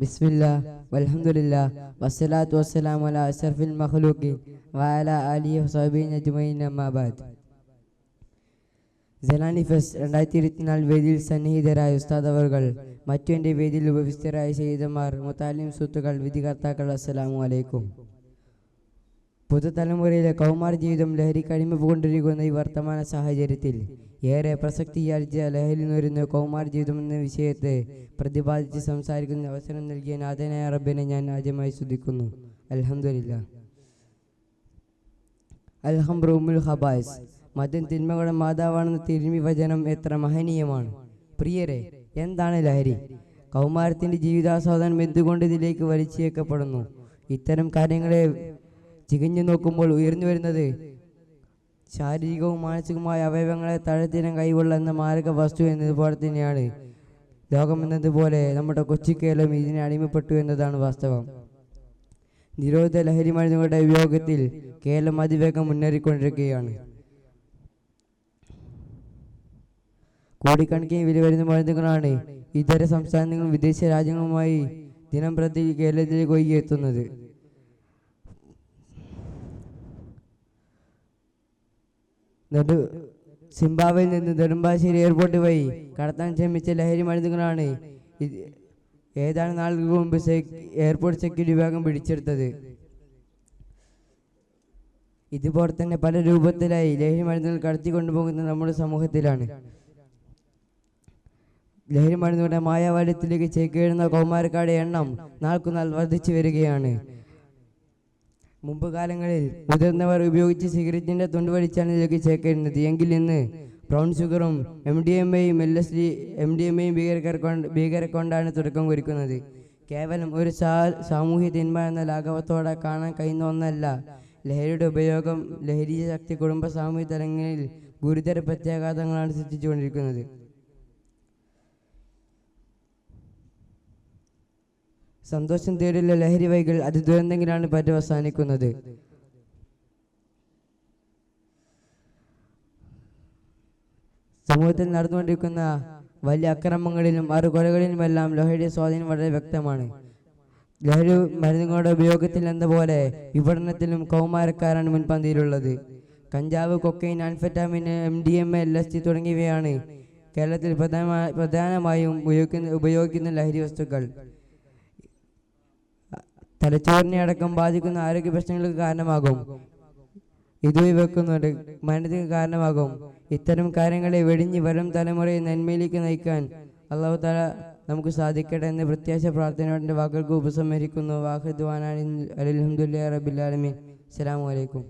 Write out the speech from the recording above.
ബിസ്മില്ലാ വൽഹംദുലില്ലാ വസ്സലാത്തു വസ്സലാമു അലാ അഷ്റഫിൽ മഖ്ലൂഖീൻ വഅലാ ആലിഹി വസഹ്ബിഹി അജ്മഈൻ അമ്മാ ബഅദ്. ജലാനി ഫെസ്റ്റ് 2024 വേദിയിൽ സന്നിഹിതരായ ഉസ്താദ് അവർകൾ, മറ്റു എൻ്റെ വേദിയിൽ ഉപവിഷ്ടരായ ശഹീദന്മാർ, മുത്താലിം സുഹൃത്തുക്കൾ, വിധികർത്താക്കൾ, അസ്സലാമു അലൈക്കും. പുതുതലമുറയിലെ കൗമാര ജീവിതം ലഹരിക്ക് അടിമപ്പെട്ടുകൊണ്ടിരിക്കുന്ന ഈ വർത്തമാന സാഹചര്യത്തിൽ ഏറെ പ്രസക്തിയാർജിച്ച ലഹരി നേരുന്ന കൗമാര ജീവിതം എന്ന വിഷയത്തെ പ്രതിപാദിച്ച് സംസാരിക്കുന്ന അവസരം നൽകിയ നാഥനായ റബ്ബിനെ ഞാൻ ആദ്യമായി സ്തുതിക്കുന്നു. അൽഹംദുലില്ലാഹ്. അൽഹംറു ഉമ്മുൽ ഖബായിസ്. മദ്യം തിന്മകളുടെ മാതാവാണെന്ന തിരുമി വചനം എത്ര മഹനീയമാണ്. പ്രിയരെ, എന്താണ് ലഹരി? കൗമാരത്തിൻ്റെ ജീവിതാസ്വാദനം എന്തുകൊണ്ട് ഇതിലേക്ക് വലിച്ചേക്കപ്പെടുന്നു? ഇത്തരം കാര്യങ്ങളെ ചികഞ്ഞു നോക്കുമ്പോൾ ഉയർന്നു വരുന്നത് ശാരീരികവും മാനസികവുമായ അവയവങ്ങളെ താഴ്ത്തിടാൻ കഴിവുള്ള എന്ന മാരക വസ്തു എന്നതുപോലെ തന്നെയാണ് ലോകമെന്നതുപോലെ നമ്മുടെ കൊച്ചു കേരളം ഇതിനെ അടിമപ്പെട്ടു എന്നതാണ് വാസ്തവം. നിരോധിത ലഹരി മരുന്നുകളുടെ ഉപയോഗത്തിൽ കേരളം അതിവേഗം മുന്നേറിക്കൊണ്ടിരിക്കുകയാണ്. കോടിക്കണക്കിന് വില വരുന്ന മരുന്നുകളാണ് ഇതര സംസ്ഥാനങ്ങളും വിദേശ രാജ്യങ്ങളുമായി ദിനം പ്രതി കേരളത്തിലേക്ക് ഒഴുകിയെത്തുന്നത്. സിംബാബ്വേയിൽ നിന്ന് നെടുമ്പാശ്ശേരി എയർപോർട്ട് വഴി കടത്താൻ ശ്രമിച്ച ലഹരി മരുന്നുകളാണ് ഏതാനും നാളുകൾക്ക് മുമ്പ് എയർപോർട്ട് സെക്യൂരിറ്റി വിഭാഗം പിടിച്ചെടുത്തത്. ഇതുപോലെ തന്നെ പല രൂപത്തിലായി ലഹരി മരുന്നുകൾ കടത്തിക്കൊണ്ടുപോകുന്നത് നമ്മുടെ സമൂഹത്തിലാണ്. ലഹരി മരുന്നുകളുടെ മായാവാല്യത്തിലേക്ക് ചേക്കേറുന്ന കൗമാരക്കാരുടെ എണ്ണം നാൾക്കുനാൾ വർദ്ധിച്ചു വരികയാണ്. മുമ്പ് കാലങ്ങളിൽ മുതിർന്നവർ ഉപയോഗിച്ച് സിഗരറ്റിന്റെ തുണ്ടുവലിച്ചാണ് ഇതിലേക്ക് ചേക്കേറുന്നത്. എങ്കിൽ ഇന്ന് ബ്രൗൺ ഷുഗറും MDMA ഭീകര കൊണ്ടാണ് തുടക്കം കുറിക്കുന്നത്. കേവലം ഒരു സാമൂഹ്യ തിന്മ എന്ന ലാഘവത്തോടെ കാണാൻ കഴിയുന്ന ഒന്നല്ല ലഹരിയുടെ ഉപയോഗം. ലഹരി ശക്തി കുടുംബ സാമൂഹ്യ തലങ്ങളിൽ ഗുരുതര പ്രത്യാഘാതങ്ങളാണ് സൃഷ്ടിച്ചുകൊണ്ടിരിക്കുന്നത്. സന്തോഷം തേടിയുള്ള ലഹരി വൈകൾ അത് ദുരന്തങ്ങളാണ് പര്യവസാനിക്കുന്നത്. സമൂഹത്തിൽ നടന്നുകൊണ്ടിരിക്കുന്ന വലിയ അക്രമങ്ങളിലും കൊലകളിലുമെല്ലാം ലഹരിയുടെ സ്വാധീനം വളരെ വ്യക്തമാണ്. ലഹരി മരുന്നുകളുടെ ഉപയോഗത്തിൽ എന്ന പോലെ വിപണനത്തിലും കൗമാരക്കാരാണ് മുൻപന്തിയിലുള്ളത്. കഞ്ചാവ്, കൊക്കൈൻ, ആംഫെറ്റാമിൻ, MDMA, LSD തുടങ്ങിയവയാണ് കേരളത്തിൽ പ്രധാനമായും ഉപയോഗിക്കുന്ന ലഹരി വസ്തുക്കൾ. തലച്ചോറിനെ അടക്കം ബാധിക്കുന്ന ആരോഗ്യ പ്രശ്നങ്ങൾക്ക് കാരണമാകും. വെക്കുന്നുണ്ട് മരണത്തിന് കാരണമാകും. ഇത്തരം കാര്യങ്ങളെ വെടിഞ്ഞ് വരും തലമുറയെ നന്മയിലേക്ക് നയിക്കാൻ അല്ലാഹു തആല നമുക്ക് സാധിക്കട്ടെ എന്ന പ്രത്യാശ പ്രാർത്ഥനയോടെ വാക്കുകൾക്ക് ഉപസംഹരിക്കുന്നു. വാഹിദ് വാനാനി അൽഹംദുലില്ലാഹി റബ്ബിൽ ആലമീൻ. അസ്സലാമു അലൈക്കും.